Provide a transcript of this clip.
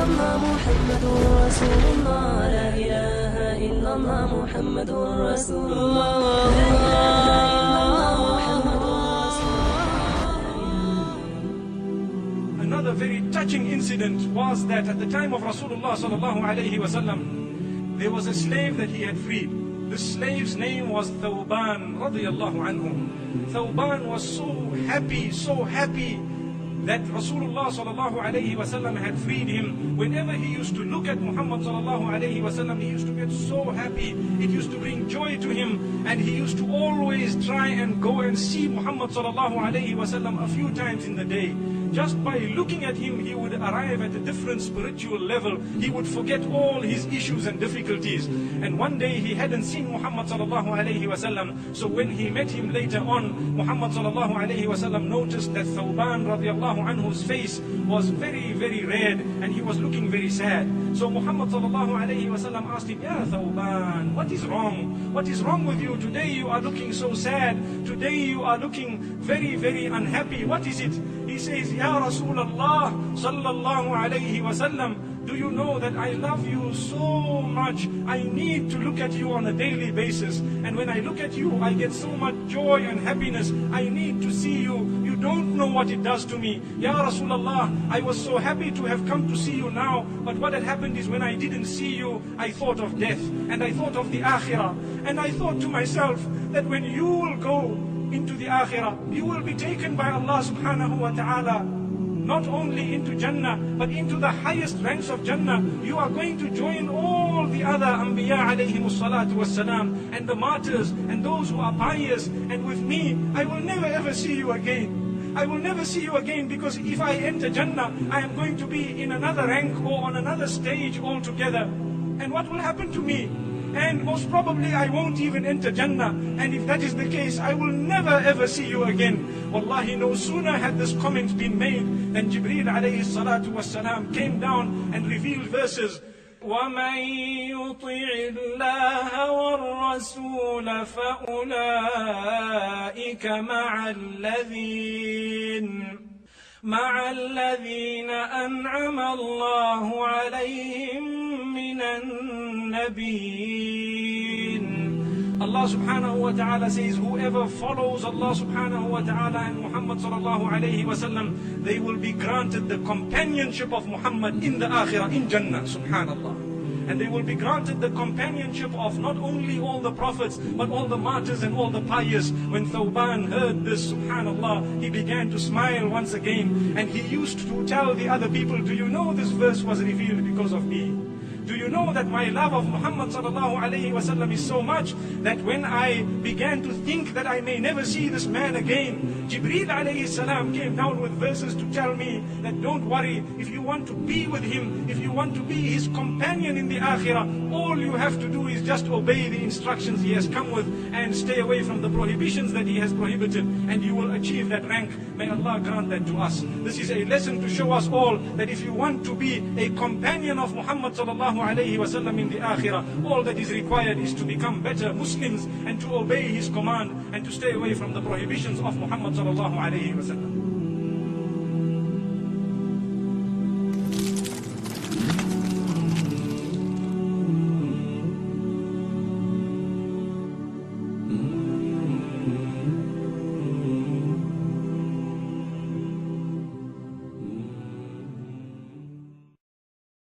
الله محمد رسول الله لا إله إلا الله محمد رسول الله لا إله إلا الله محمد رسول الله. Another very touching incident was that at the time of Rasulullah sallallahu alayhi wa sallam, there was a slave that he had freed. The slave's name was Thawban radiyallahu anhu. Thawban was so happy that Rasulullah sallallahu alayhi wa sallam had freed him. Whenever he used to look at Muhammad sallallahu alayhi wa sallam, he used to get so happy. It used to bring joy to him, and he used to always try and go and see Muhammad sallallahu alayhi wa sallam a few times in the day. Just by looking at him, he would arrive at a different spiritual level. He would forget all his issues and difficulties. And one day he hadn't seen Muhammad sallallahu alayhi wa sallam. So when he met him later on, Muhammad sallallahu alayhi wa sallam noticed that Thawban radiallahu anhu's face was very red, and he was looking very sad. So Muhammad sallallahu alayhi wa sallam asked him, Ya Thawban, what is wrong? What is wrong with you? Today you are looking so sad. Today you are looking very unhappy. What is it? He says, Ya Rasulullah sallallahu alayhi wa sallam, do you know that I love you so much? I need to look at you on a daily basis. And when I look at you, I get so much joy and happiness. I need to see you. You don't know what it does to me. Ya Rasulullah, I was so happy to have come to see you now. But what had happened is when I didn't see you, I thought of death. And I thought of the akhirah. And I thought to myself that when you will go into the akhirah, you will be taken by Allah subhanahu wa ta'ala, not only into Jannah, but into the highest ranks of Jannah. You are going to join all the other Anbiya alayhimus salatu wassalam, and the martyrs, and those who are pious. And with me, I will never ever see you again. I will never see you again, because if I enter Jannah, I am going to be in another rank or on another stage altogether. And what will happen to me? And most probably I won't even enter Jannah. And if that is the case, I will never ever see you again. Wallahi, no sooner had this comment been made than Jibreel alayhi salatu wassalam came down and revealed verses. وَمَن يُطِعِ اللَّهَ وَالرَّسُولَ فَأُولَئِكَ مع الذين أنعم الله عليهم من النبيين. Allah subhanahu wa ta'ala says, whoever follows Allah subhanahu wa ta'ala and Muhammad sallallahu alayhi wa sallam, they will be granted the companionship of Muhammad in the akhirah, in Jannah, subhanallah. And they will be granted the companionship of not only all the prophets, but all the martyrs and all the pious. When Thawban heard this, subhanallah, he began to smile once again. And he used to tell the other people, do you know this verse was revealed because of me? Do you know that my love of Muhammad sallallahu alayhi wa sallam is so much that when I began to think that I may never see this man again, Jibreel alayhi salam came down with verses to tell me that don't worry, if you want to be with him, if you want to be his companion in the akhirah, all you have to do is just obey the instructions he has come with and stay away from the prohibitions that he has prohibited, and you will achieve that rank. May Allah grant that to us. This is a lesson to show us all that if you want to be a companion of Muhammad sallallahu alayhi wa sallam in the akhirah, all that is required is to become better Muslims and to obey his command and to stay away from the prohibitions of Muhammad sallallahu alayhi wa sallam.